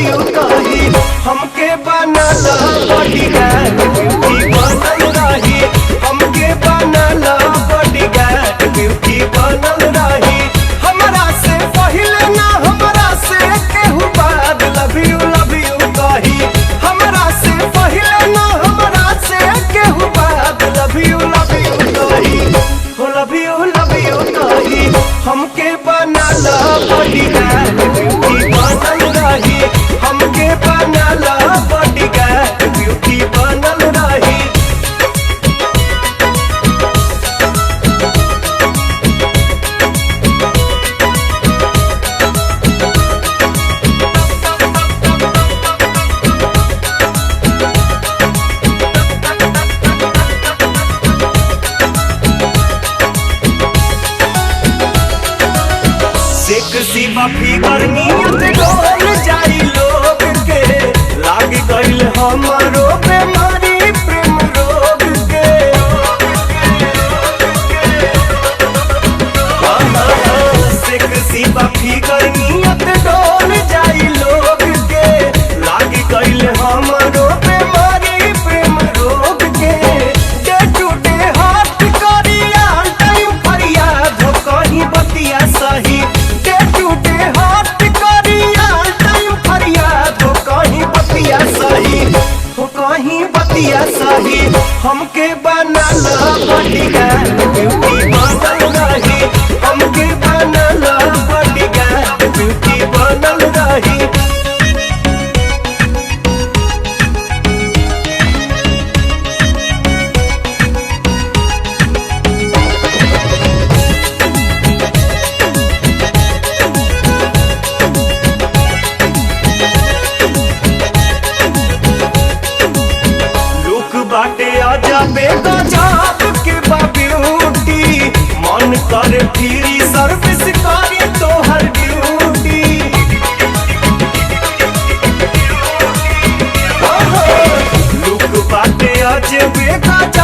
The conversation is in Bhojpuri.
यू कही हमके बनला बॉडीगार्ड ब्यूटी बनल रही हमके बनला बॉडीगार्ड ब्यूटी बनल रही हमरा से पहिले ना हमरा से केहू बाद लव यू कही हमरा से पहिले ना हमरा से केहू बाद लव यू कही हो लव यू कही हमके बनला बॉडीगार्ड ब्यूटी बनल रही हमके बनला बॉडीगार्ड ब्यूटी बनल रही। सेक्सी बाफी गर्मियत डोल जाई लोग के लाग गइल हमारो बेमारी प्रेम रोग के सेक्सी बाफी गर्मियत डोल जाई लोग के लाग गइल हमारो बेमारी प्रेम रोग के डे टू डे हाथ करिया टाइम फरियाद हो कहीं बतिया सही सही हमके बनला बॉडीगार्ड ब्यूटी बनल रही हमके बनला बॉडीगार्ड ब्यूटी बनल रही। बाटे अजबे गजब के बा ब्यूटी मन करे फ्री सर्विस करी तोहर ड्यूटी लुक बाटे अजबे गजब